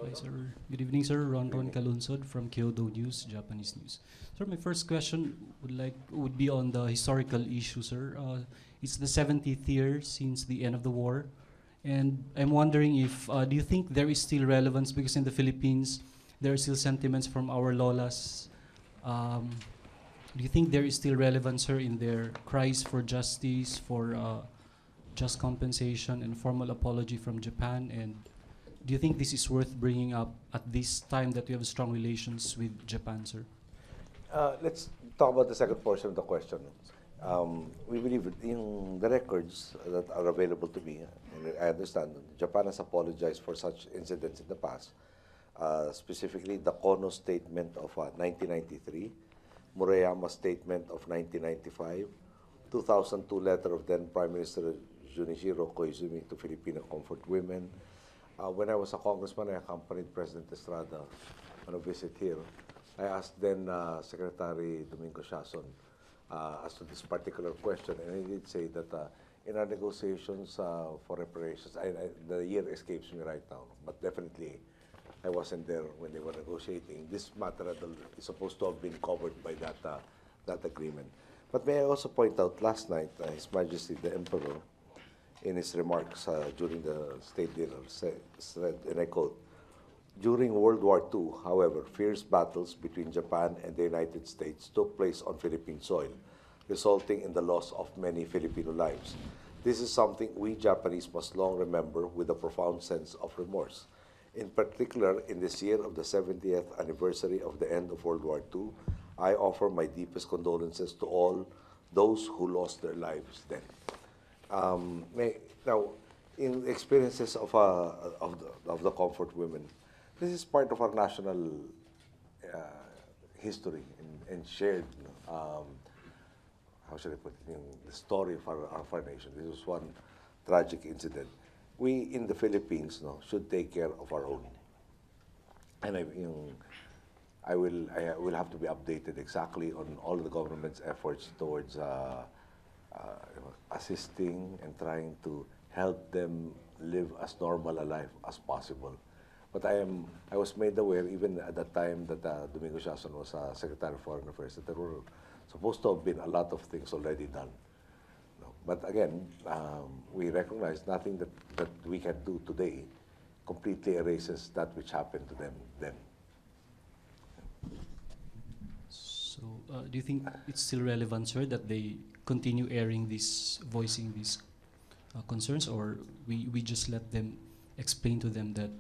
Hi, sir. Good evening, sir. Ron Kalunsod from Kyodo News, Japanese News. Sir, my first question would be on the historical issue, sir. It's the 70th year since the end of the war, and I'm wondering if do you think there is still relevance, because in the Philippines there are still sentiments from our lolas. Um, do you think there is still relevance, sir, in their cries for justice, for just compensation and formal apology from Japan? And do you think this is worth bringing up at this time that we have strong relations with Japan, sir? Let's talk about the second portion of the question. We believe in the records that are available to me, and I understand Japan has apologized for such incidents in the past, specifically the Kono statement of 1993, Murayama statement of 1995, 2002 letter of then Prime Minister Junichiro Koizumi to Filipino Comfort Women. When I was a congressman, I accompanied President Estrada on a visit here. I asked then Secretary Domingo Siason as to this particular question, and he did say that in our negotiations for reparations, the year escapes me right now, but definitely I wasn't there when they were negotiating. This matter is supposed to have been covered by that agreement. But may I also point out, last night, His Majesty the Emperor, in his remarks during the state dinner, said, and I quote, "During World War II, however, fierce battles between Japan and the United States took place on Philippine soil, resulting in the loss of many Filipino lives. This is something we Japanese must long remember with a profound sense of remorse. In particular, in this year of the 70th anniversary of the end of World War II, I offer my deepest condolences to all those who lost their lives then." Now, in experiences of the comfort women, this is part of our national history and shared, how should I put it, the story of our nation. This was one tragic incident. We in the Philippines should take care of our own. And I will have to be updated exactly on all of the government's efforts towards assisting and trying to help them live as normal a life as possible. But I was made aware, even at the time that Domingo Siason was Secretary of Foreign Affairs, that there were supposed to have been a lot of things already done. But again, we recognize nothing that we can do today completely erases that which happened to them then. So, do you think it's still relevant, sir, that they continue voicing these concerns, or we just let them explain to them that?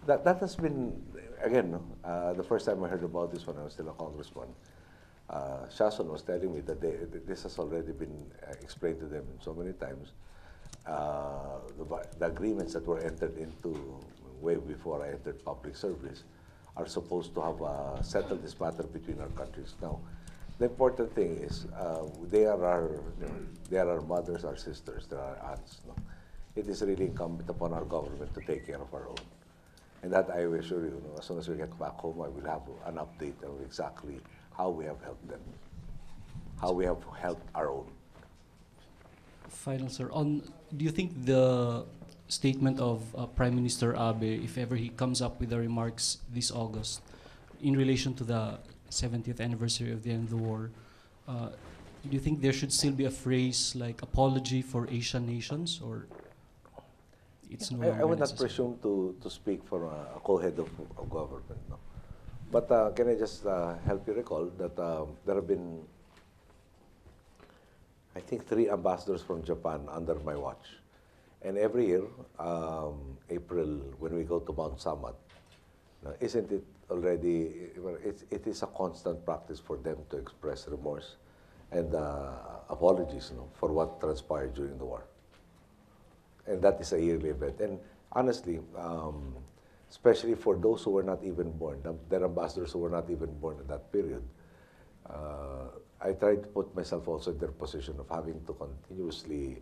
That has been, again, the first time I heard about this when I was still a congressman. Siason was telling me that this has already been explained to them so many times. The agreements that were entered into way before I entered public service are supposed to have settled this matter between our countries. Now, the important thing is they are our mothers, our sisters, they are our aunts. It is really incumbent upon our government to take care of our own. And that I will assure you, as soon as we get back home, I will have an update of exactly how we have helped them, how we have helped our own. Final, sir. Do you think the statement of Prime Minister Abe, if ever he comes up with the remarks this August, in relation to the 70th anniversary of the end of the war, do you think there should still be a phrase like apology for Asian nations, or it's no longer I would not necessary? presume to speak for a co-head of government. No? But can I just help you recall that there have been, I think, 3 ambassadors from Japan under my watch. And every year, April, when we go to Mount Samat, isn't it already, it is a constant practice for them to express remorse and apologies for what transpired during the war. And that is a yearly event. And honestly, especially for those who were not even born, their ambassadors who were not even born in that period, I tried to put myself also in their position of having to continuously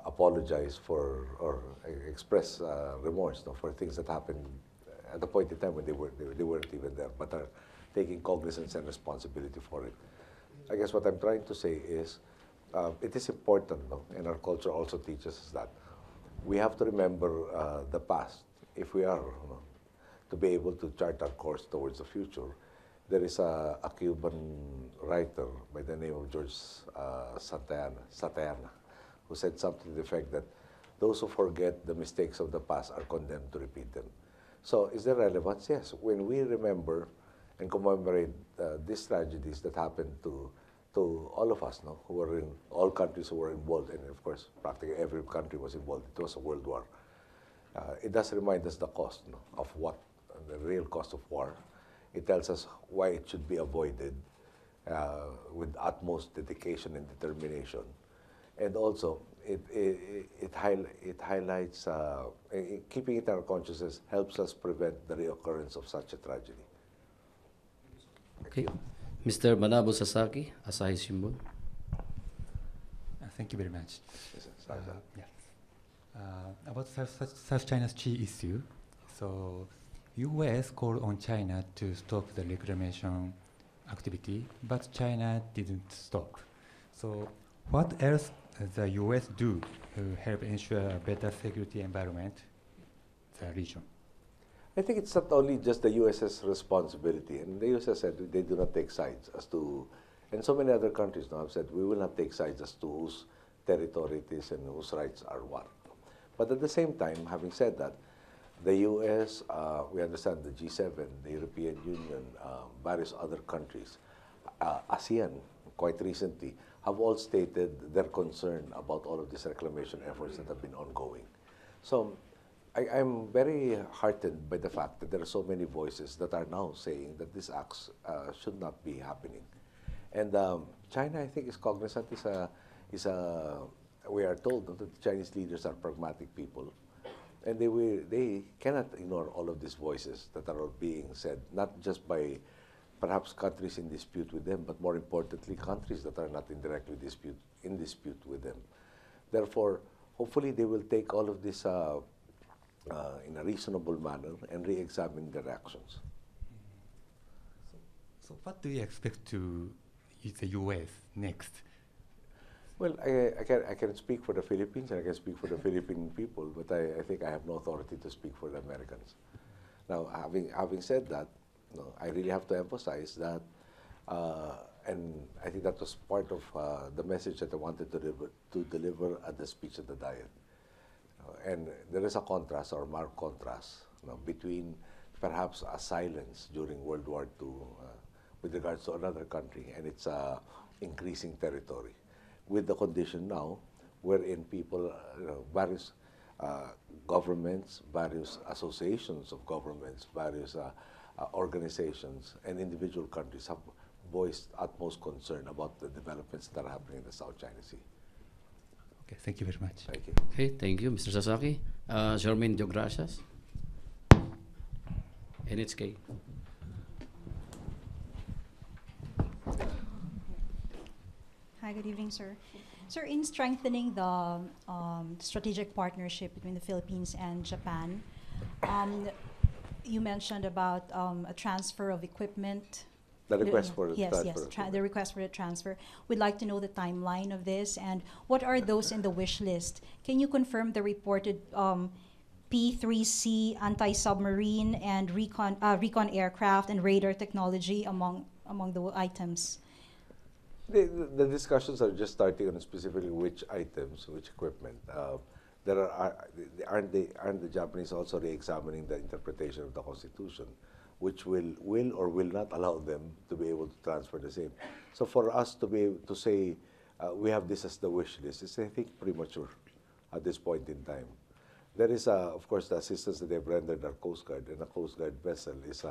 apologize for or express remorse for things that happened at the point in time when they weren't even there, but are taking cognizance and responsibility for it. I guess what I'm trying to say is it is important, and our culture also teaches us that we have to remember the past if we are to be able to chart our course towards the future, there is a Cuban writer by the name of George Santayana, who said something to the effect that those who forget the mistakes of the past are condemned to repeat them. So is there relevance? Yes. When we remember and commemorate these tragedies that happened to all of us, no, who were in all countries who were involved, and of course, practically every country was involved. It was a world war. It does remind us the cost, no, of what the real cost of war. It tells us why it should be avoided with utmost dedication and determination, and also it highlights keeping it in our consciousness helps us prevent the reoccurrence of such a tragedy. Okay. Mr. Manabu Sasaki, Asahi Shimbun. Thank you very much. Yes, Yeah. About South China Sea issue, so U.S. called on China to stop the reclamation activity, but China didn't stop. So what else the U.S. do to help ensure a better security environment in the region? I think it's not only just the U.S.'s responsibility, and the U.S. has said they do not take sides as to, and so many other countries now have said we will not take sides as to whose territory it is and whose rights are what. But at the same time, having said that, the U.S., we understand the G7, the European Union, various other countries, ASEAN, quite recently, have all stated their concern about all of these reclamation efforts that have been ongoing. So I'm very heartened by the fact that there are so many voices that are now saying that these acts should not be happening. And China, I think, is cognizant, we are told that the Chinese leaders are pragmatic people. And they cannot ignore all of these voices that are being said, not just by perhaps countries in dispute with them, but more importantly, countries that are not indirectly in dispute with them. Therefore, hopefully they will take all of this in a reasonable manner and re-examine their actions. So what do you expect to the U.S. next? Well, I can speak for the Philippines and I can speak for the Philippine people, but I think I have no authority to speak for the Americans. Now, having said that, I really have to emphasize that, and I think that was part of the message that I wanted to deliver at the speech at the Diet. And there is a contrast, or marked contrast, between perhaps a silence during World War II with regards to another country and its increasing territory, with the condition now wherein people, various governments, various associations of governments, various organizations and individual countries have voiced utmost concern about the developments that are happening in the South China Sea. Okay, thank you very much. Thank you. Okay, thank you, Mr. Sasaki. Jermaine Diogratias, NHK. Hi, good evening, sir. Sir, in strengthening the strategic partnership between the Philippines and Japan, you mentioned about a transfer of equipment. The request for the yes, transfer. yes, the request for the transfer. We'd like to know the timeline of this and what are those in the wish list. Can you confirm the reported P-3C anti-submarine and recon aircraft and radar technology among the items? The discussions are just starting on specifically which items, which equipment. Aren't the Japanese also re-examining the interpretation of the Constitution, which will or will not allow them to be able to transfer the same? So for us to be able to say we have this as the wish list is, I think, premature at this point in time. There is, of course, the assistance that they've rendered our Coast Guard, and a Coast Guard vessel is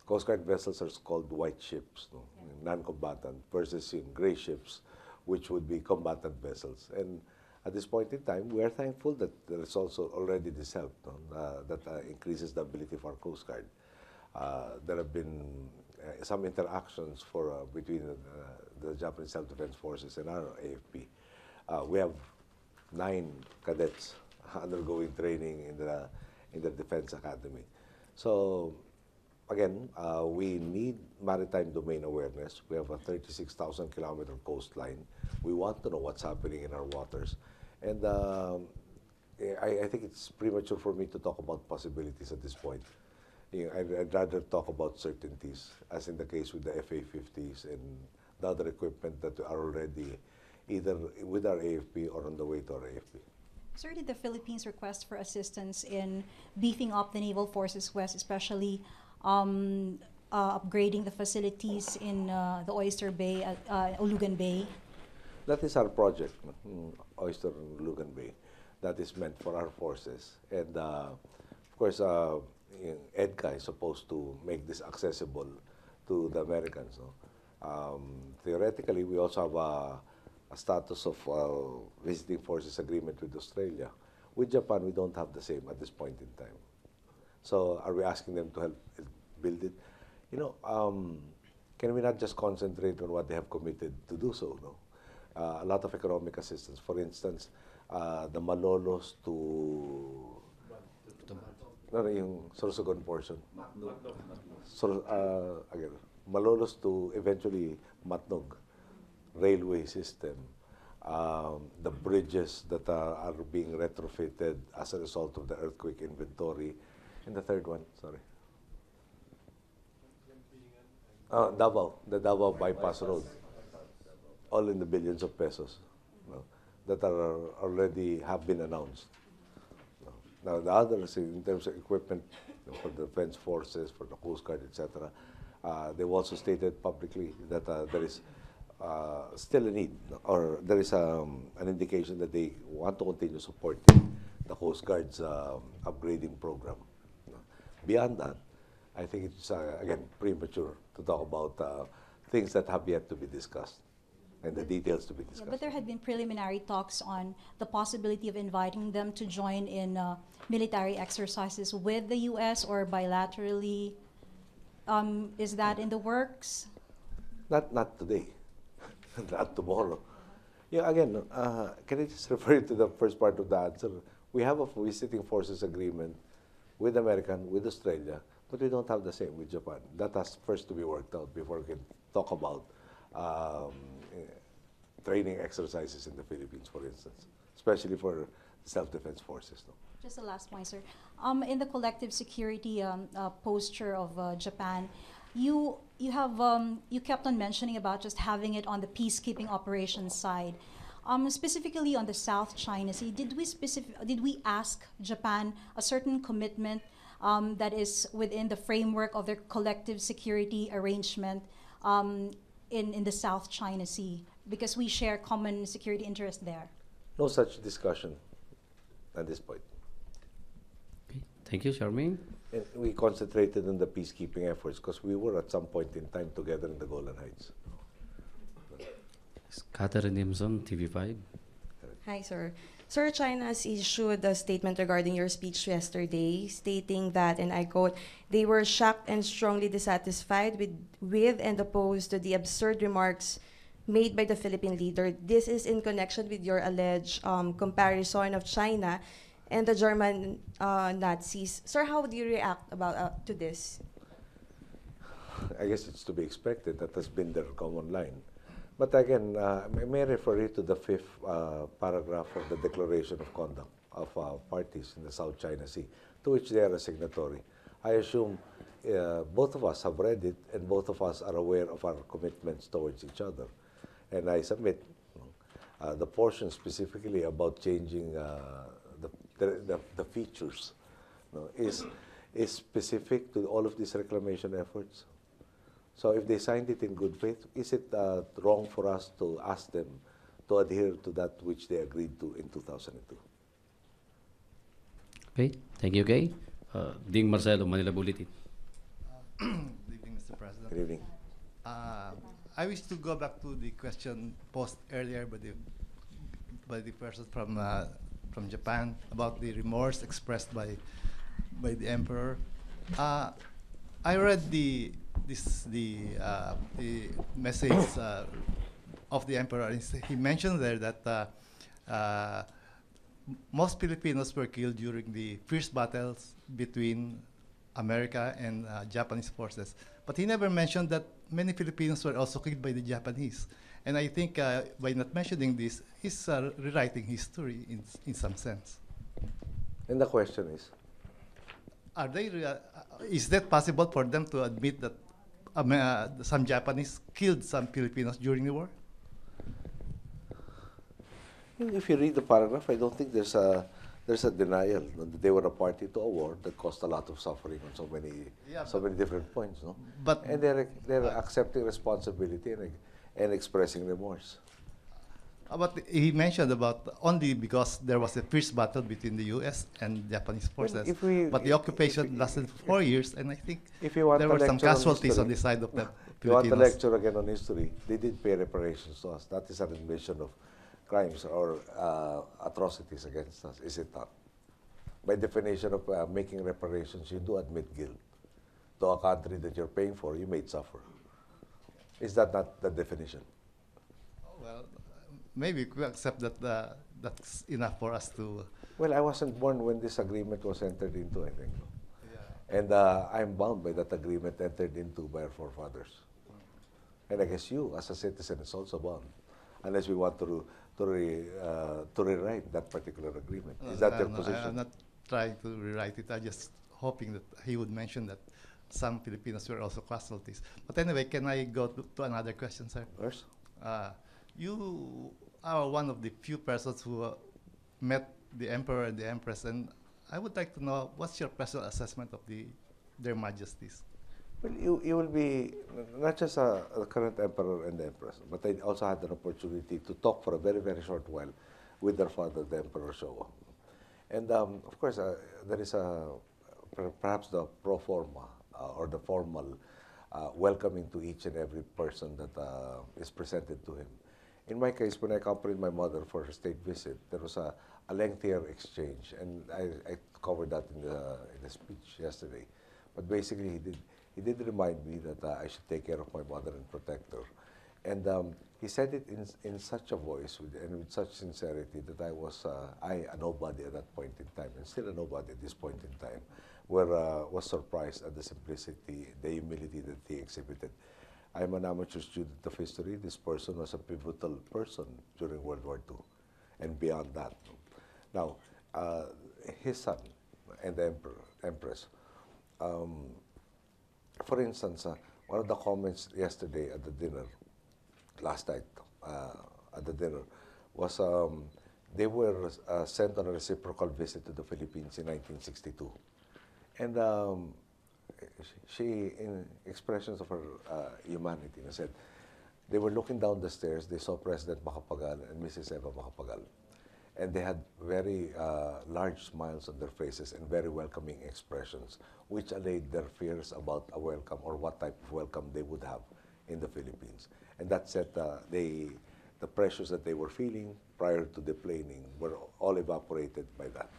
Coast Guard vessels are called white ships, non-combatant, versus gray ships, which would be combatant vessels. And at this point in time, we are thankful that there is also already this help that increases the ability of our Coast Guard. There have been some interactions between the Japanese Self-Defense Forces and our AFP. We have 9 cadets undergoing training in the Defense Academy. So again, we need maritime domain awareness. We have a 36,000-kilometer coastline. We want to know what's happening in our waters. And I think it's premature for me to talk about possibilities at this point. I'd rather talk about certainties, as in the case with the FA-50s and the other equipment that are already either with our AFP or on the way to our AFP. Sir, did the Philippines request for assistance in beefing up the Naval Forces West, especially upgrading the facilities in the Oyster Bay, Ulugan Bay? That is our project, Oyster and Lugan Bay. That is meant for our forces. And of course, EDCA is supposed to make this accessible to the Americans. No? Theoretically, we also have a status of visiting forces agreement with Australia. With Japan, we don't have the same at this point in time. So are we asking them to help build it? You know, can we not just concentrate on what they have committed to do so? No? A lot of economic assistance. For instance, the Malolos to yung Sorsogon portion. Again, Malolos to eventually Matnog railway system. The bridges that are being retrofitted as a result of the earthquake inventory. And the third one, sorry. Davao, the Davao bypass road. All in the billions of pesos, no, that are already have been announced. No. Now the others, in terms of equipment, for the defense forces, for the Coast Guard, etc., they've also stated publicly that there is still a need, or there is an indication that they want to continue supporting the Coast Guard's upgrading program. No. Beyond that, I think it's again premature to talk about things that have yet to be discussed. And the details to be discussed. Yeah, but there had been preliminary talks on the possibility of inviting them to join in military exercises with the U.S. or bilaterally. Is that in the works? Not today, not tomorrow. Yeah, again, can I just refer to the first part of the answer? We have a visiting forces agreement with America, with Australia, but we don't have the same with Japan. That has first to be worked out before we can talk about training exercises in the Philippines, for instance, especially for self-defense forces. No? Just a last point, sir. In the collective security posture of Japan, you kept on mentioning about just having it on the peacekeeping operations side. Specifically on the South China Sea, did we ask Japan a certain commitment that is within the framework of their collective security arrangement in the South China Sea, because we share common security interest there? No such discussion at this point. Okay. Thank you, Charmaine. And we concentrated on the peacekeeping efforts because we were at some point in time together in the Golan Heights. Catherine Nimson, TV5. Hi, sir. Sir, China has issued a statement regarding your speech yesterday, stating that, and I quote, they were shocked and strongly dissatisfied with and opposed to the absurd remarks made by the Philippine leader. This is in connection with your alleged comparison of China and the German Nazis. Sir, how would you react to this? I guess it's to be expected. That has been their common line. But again, I may refer you to the fifth paragraph of the Declaration of Conduct of parties in the South China Sea, to which they are a signatory. I assume both of us have read it, and both of us are aware of our commitments towards each other. And I submit the portion specifically about changing the features is specific to all of these reclamation efforts. So if they signed it in good faith, is it wrong for us to ask them to adhere to that which they agreed to in 2002? Okay, thank you, Kay. Ding Marcelo, Manila Bulletin. Good evening, Mr. President. Good evening. I wish to go back to the question posed earlier by the person from Japan about the remorse expressed by the emperor. I read the message of the emperor. He mentioned there that most Filipinos were killed during the fierce battles between America and Japanese forces. But he never mentioned that many Filipinos were also killed by the Japanese. And I think by not mentioning this, he's rewriting history in some sense. And the question is, Are they? Is that possible for them to admit that some Japanese killed some Filipinos during the war? if you read the paragraph, I don't think there's a denial that they were a party to a war that caused a lot of suffering on Yeah, so many different points, no? But And they're accepting responsibility and expressing remorse. But he mentioned about only because there was a fierce battle between the U.S. and Japanese forces. if we- but the occupation lasted 4 years, and I think If you want there to were some lecture on casualties history- on the side of the If you want to Filipinos. lecture again on history, they did pay reparations to us. That is an admission of crimes or atrocities against us, is it not? By definition of making reparations, you do admit guilt to a country that you're paying for, you made suffer. Is that not the definition? Well, maybe we accept that that's enough for us to. Well, I wasn't born when this agreement was entered into, I think. And I'm bound by that agreement entered into by our forefathers. And I guess you, as a citizen, is also bound, unless we want to rewrite that particular agreement. Is that your No, position? I'm not trying to rewrite it. I'm just hoping that he would mention that some Filipinos were also casualties. But anyway, can I go to another question, sir? First? You are one of the few persons who met the Emperor and the Empress, and I would like to know what's your personal assessment of their Majesties? Well, you will be not just a current emperor and the empress, but I also had an opportunity to talk for a very, very short while with their father, the Emperor Showa. And of course, there is perhaps the pro forma or the formal welcoming to each and every person that is presented to him. In my case, when I accompanied my mother for her state visit, there was a lengthier exchange, and I covered that in the speech yesterday. But basically, he did remind me that I should take care of my mother and protect her. And he said it in such a voice and with such sincerity that I was a nobody at that point in time, and still a nobody at this point in time, was surprised at the simplicity, the humility that he exhibited. I'm an amateur student of history. This person was a pivotal person during World War II and beyond that. Now, his son and the Empress, for instance, one of the comments yesterday at the dinner, last night at the dinner, was they were sent on a reciprocal visit to the Philippines in 1962. And she, in expressions of her humanity, said, they were looking down the stairs, they saw President Macapagal and Mrs. Eva Macapagal. And they had very large smiles on their faces and very welcoming expressions, which allayed their fears about a welcome or what type of welcome they would have in the Philippines. And that said, the pressures that they were feeling prior to deplaning were all evaporated by that.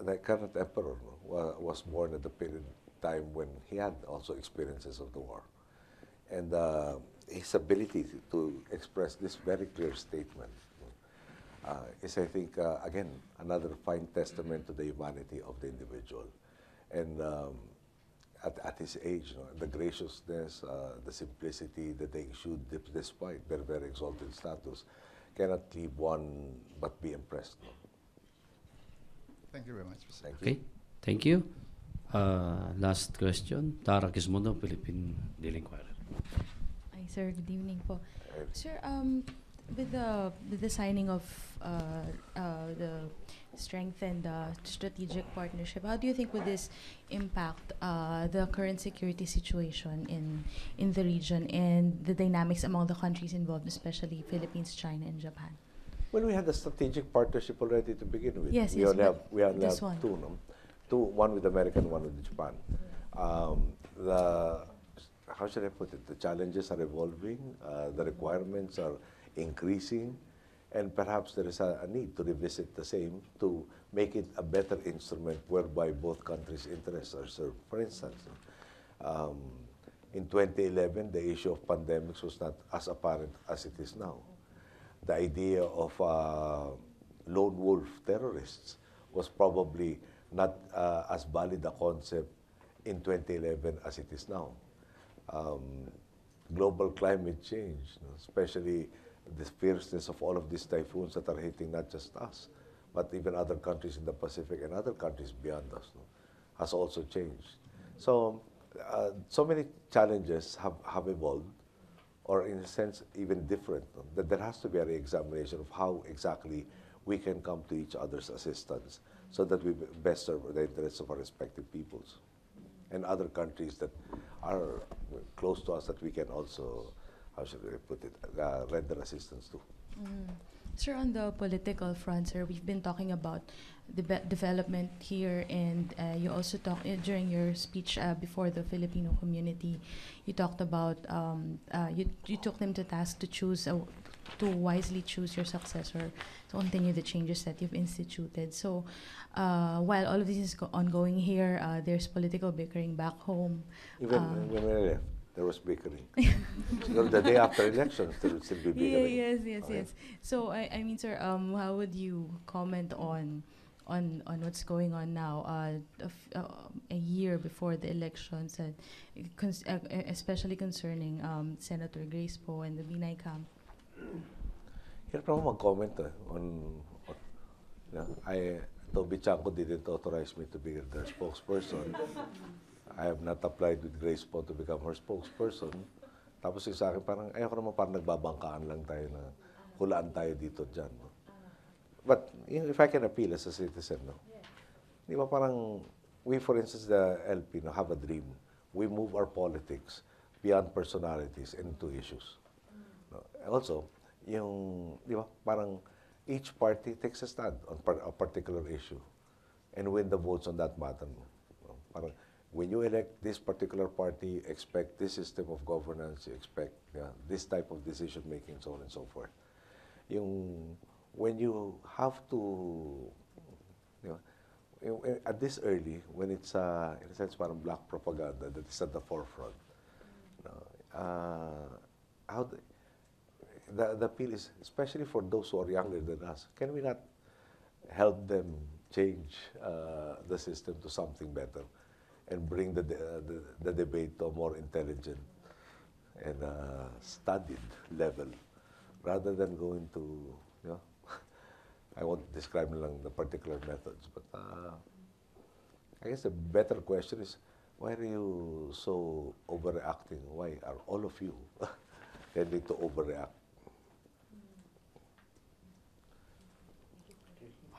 The current emperor was born at the period time when he had also experiences of the war. And his ability to express this very clear statement is, I think, again, another fine testament to the humanity of the individual. And at his age, the graciousness, the simplicity that they exude despite their very exalted status cannot leave one but be impressed. Thank you very much. Thank you. Okay, thank you. Last question, Tara Quismondo, Philippine Daily Inquirer. Hi, sir. Good evening po. Sir, with the signing of the strengthened strategic partnership, how do you think would this impact the current security situation in the region and the dynamics among the countries involved, especially Philippines, China, and Japan? Well, we had a strategic partnership already to begin with. Yes, we yes, only have, but we only this have one. two, no? One with America and one with Japan. How should I put it? The challenges are evolving, the requirements are increasing, and perhaps there is a need to revisit the same to make it a better instrument whereby both countries' interests are served. For instance, in 2011, the issue of pandemics was not as apparent as it is now. The idea of lone wolf terrorists was probably not as valid a concept in 2011 as it is now. Global climate change, especially the fierceness of all of these typhoons that are hitting not just us, but even other countries in the Pacific and other countries beyond us, no, has also changed. So, so many challenges have evolved, or in a sense, even different, no, that there has to be a re-examination of how exactly we can come to each other's assistance so that we best serve the interests of our respective peoples and other countries that are close to us that we can also, how should I put it, render assistance to. Sir, on the political front, sir, we've been talking about the development here, and you also talked during your speech before the Filipino community. You talked about you took them to task to choose to wisely choose your successor to continue the changes that you've instituted. So, while all of this is ongoing here, there's political bickering back home. Even when we left, there was bickering. The day after elections, there would still be bickering. Yes. So, I mean, sir, how would you comment on what's going on now, a year before the elections, and especially concerning Senator Grace Poe and the Binay camp? Hirap naman mag-comment on Toby Chanco didn't authorize me to be their spokesperson. I have not applied with Grace Poe to become her spokesperson. Tapos yung sa akin, parang ayoko naman parang nagbabangkaan lang tayo na hulaan tayo dito dyan. No? But if I can appeal as a citizen, no? Di ba parang, we for instance, the LP, no, have a dream. We move our politics beyond personalities into issues. No? Also, yung, di ba, parang each party takes a stand on a particular issue and win the votes on that matter. No? Parang, when you elect this particular party, expect this system of governance, you expect this type of decision making, so on and so forth. When you have to, at this early, when it's in a sense parang black propaganda that is at the forefront, the appeal is, especially for those who are younger than us, can we not help them change the system to something better and bring the debate to a more intelligent and studied level, rather than going to, I won't describe lang the particular methods, but I guess the better question is, why are you so overreacting? Why are all of you tending to overreact?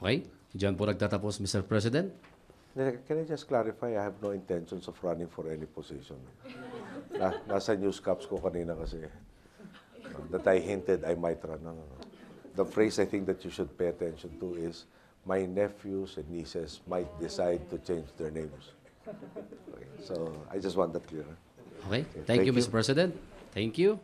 Okay, diyan po nagtatapos, Mr. President. Can I just clarify, I have no intentions of running for any position. Nasa news caps ko kanina kasi that I hinted I might run. No. The phrase I think that you should pay attention to is, my nephews and nieces might decide to change their names. Okay, so I just want that clear. Okay, thank you, Mr. President. Thank you.